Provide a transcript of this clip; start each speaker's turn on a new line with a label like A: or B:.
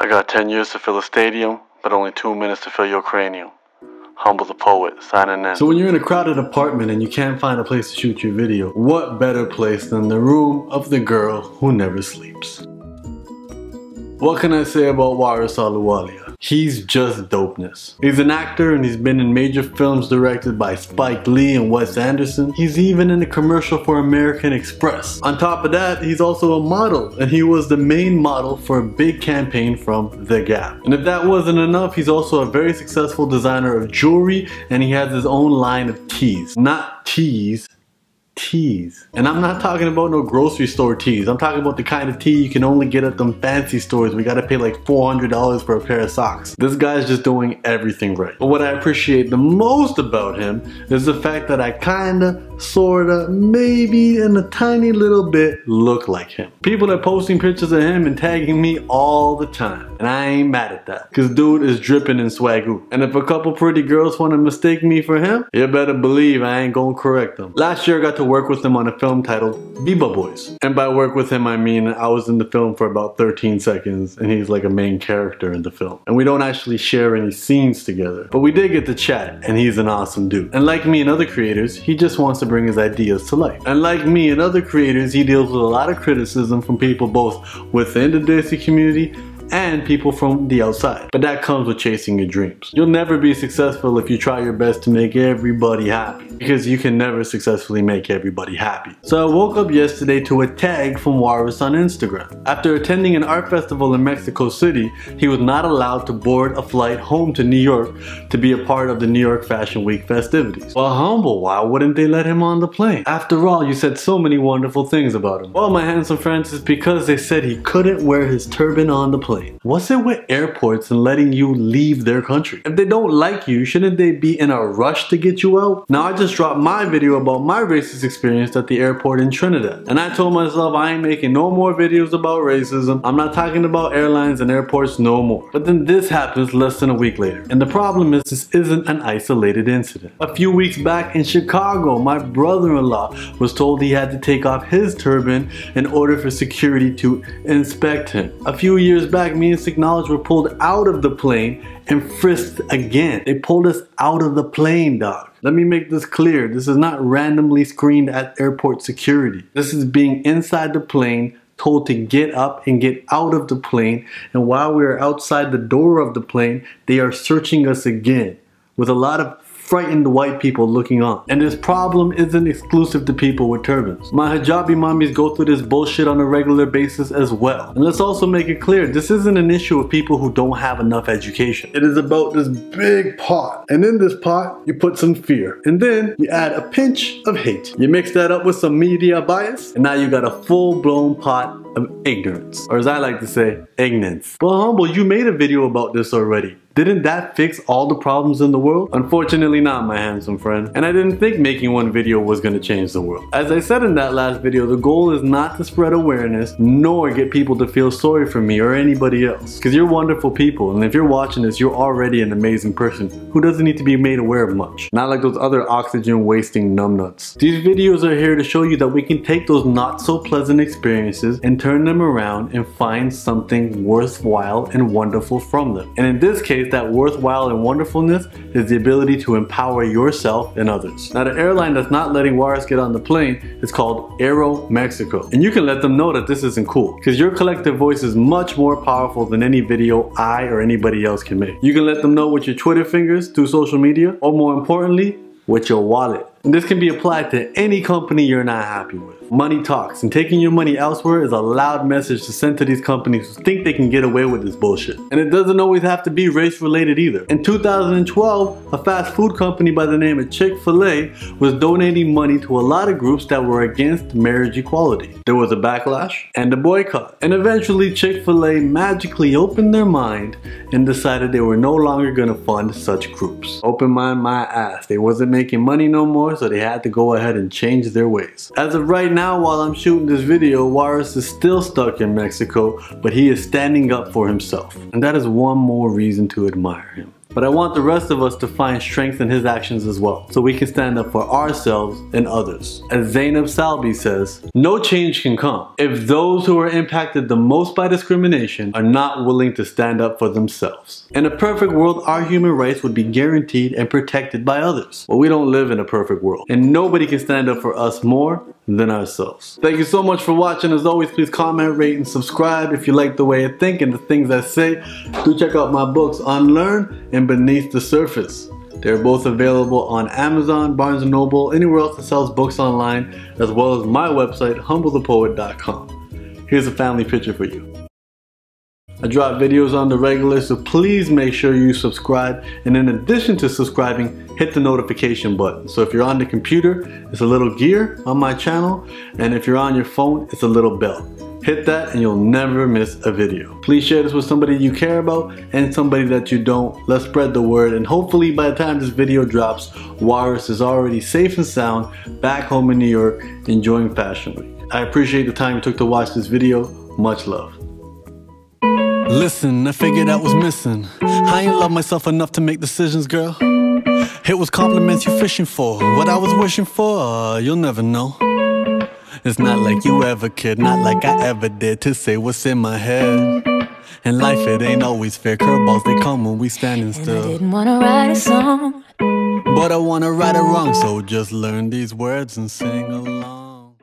A: I got 10 years to fill a stadium, but only 2 minutes to fill your cranium. Humble the poet, signing in.
B: So when you're in a crowded apartment and you can't find a place to shoot your video, what better place than the room of the girl who never sleeps? What can I say about Waris Ahluwalia? He's just dopeness. He's an actor and he's been in major films directed by Spike Lee and Wes Anderson. He's even in a commercial for American Express. On top of that, he's also a model, and he was the main model for a big campaign from The Gap. And if that wasn't enough, he's also a very successful designer of jewelry, and he has his own line of teas. Not teas. Teas. And I'm not talking about no grocery store teas. I'm talking about the kind of tea you can only get at them fancy stores. We gotta pay like $400 for a pair of socks. This guy's just doing everything right. But what I appreciate the most about him is the fact that I kinda, sorta, maybe in a tiny little bit look like him. People are posting pictures of him and tagging me all the time. And I ain't mad at that. Cause dude is dripping in swagoo. And if a couple pretty girls wanna mistake me for him, you better believe I ain't gonna correct them. Last year I got to work with him on a film titled Beardo Boys. And by work with him I mean I was in the film for about 13 seconds and he's like a main character in the film. And we don't actually share any scenes together. But we did get to chat and he's an awesome dude. And like me and other creators, he just wants to bring his ideas to life. And like me and other creators, he deals with a lot of criticism from people both within the Desi community and people from the outside. But that comes with chasing your dreams. You'll never be successful if you try your best to make everybody happy, because you can never successfully make everybody happy. So I woke up yesterday to a tag from Waris on Instagram. After attending an art festival in Mexico City, he was not allowed to board a flight home to New York to be a part of the New York Fashion Week festivities. Well, humble, why wouldn't they let him on the plane? After all, you said so many wonderful things about him. Well, my handsome friends, it's because they said he couldn't wear his turban on the plane. What's it with airports and letting you leave their country? If they don't like you, shouldn't they be in a rush to get you out? Now, I just dropped my video about my racist experience at the airport in Trinidad. And I told myself I ain't making no more videos about racism. I'm not talking about airlines and airports no more. But then this happens less than a week later. And the problem is this isn't an isolated incident. A few weeks back in Chicago, my brother-in-law was told he had to take off his turban in order for security to inspect him. A few years back, me and Signals were pulled out of the plane and frisked again. They pulled us out of the plane, dog. Let me make this clear. This is not randomly screened at airport security. This is being inside the plane, told to get up and get out of the plane, and while we are outside the door of the plane, they are searching us again with a lot of frightened white people looking on. And this problem isn't exclusive to people with turbans. My hijabi mommies go through this bullshit on a regular basis as well. And let's also make it clear, this isn't an issue of people who don't have enough education. It is about this big pot. And in this pot, you put some fear. And then you add a pinch of hate. You mix that up with some media bias, and now you got a full-blown pot of ignorance. Or as I like to say, ignorance. But humble, you made a video about this already. Didn't that fix all the problems in the world? Unfortunately not, my handsome friend. And I didn't think making one video was gonna change the world. As I said in that last video, the goal is not to spread awareness, nor get people to feel sorry for me or anybody else. Because you're wonderful people, and if you're watching this, you're already an amazing person who doesn't need to be made aware of much. Not like those other oxygen-wasting numbnuts. These videos are here to show you that we can take those not-so-pleasant experiences and turn them around and find something worthwhile and wonderful from them. And in this case, that worthwhile and wonderfulness is the ability to empower yourself and others. Now, the airline that's not letting Waris get on the plane is called Aero Mexico. And you can let them know that this isn't cool, because your collective voice is much more powerful than any video I or anybody else can make. You can let them know with your Twitter fingers through social media, or more importantly, with your wallet. And this can be applied to any company you're not happy with. Money talks, and taking your money elsewhere is a loud message to send to these companies who think they can get away with this bullshit. And it doesn't always have to be race related either. In 2012, a fast food company by the name of Chick-fil-A was donating money to a lot of groups that were against marriage equality. There was a backlash and a boycott. And eventually Chick-fil-A magically opened their mind and decided they were no longer gonna fund such groups. Open mind my ass. They wasn't making money no more, so they had to go ahead and change their ways. As of right now, while I'm shooting this video, Waris is still stuck in Mexico, but he is standing up for himself. And that is one more reason to admire him. But I want the rest of us to find strength in his actions as well, so we can stand up for ourselves and others. As Zainab Salbi says, no change can come if those who are impacted the most by discrimination are not willing to stand up for themselves. In a perfect world, our human rights would be guaranteed and protected by others. But we don't live in a perfect world, and nobody can stand up for us more than ourselves. Thank you so much for watching. As always, please comment, rate, and subscribe if you like the way I think and the things I say. Do check out my books, Unlearn and Beneath the Surface. They're both available on Amazon, Barnes & Noble, anywhere else that sells books online, as well as my website, humblethepoet.com. Here's a family picture for you. I drop videos on the regular, so please make sure you subscribe, and in addition to subscribing, hit the notification button. So if you're on the computer, it's a little gear on my channel, and if you're on your phone, it's a little bell. Hit that and you'll never miss a video. Please share this with somebody you care about and somebody that you don't. Let's spread the word, and hopefully by the time this video drops, Waris is already safe and sound back home in New York enjoying Fashion Week. I appreciate the time you took to watch this video. Much love. Listen, I figured I was missing. I ain't love myself enough to make decisions, girl. It was compliments you fishing for. What I was wishing for, you'll never know. It's not like you ever could, not like I ever did, to say what's in my head. In life it ain't always fair, curveballs they come when we standing still.
C: And I didn't wanna write a song,
B: but I wanna right or wrong, so just learn these words and sing along.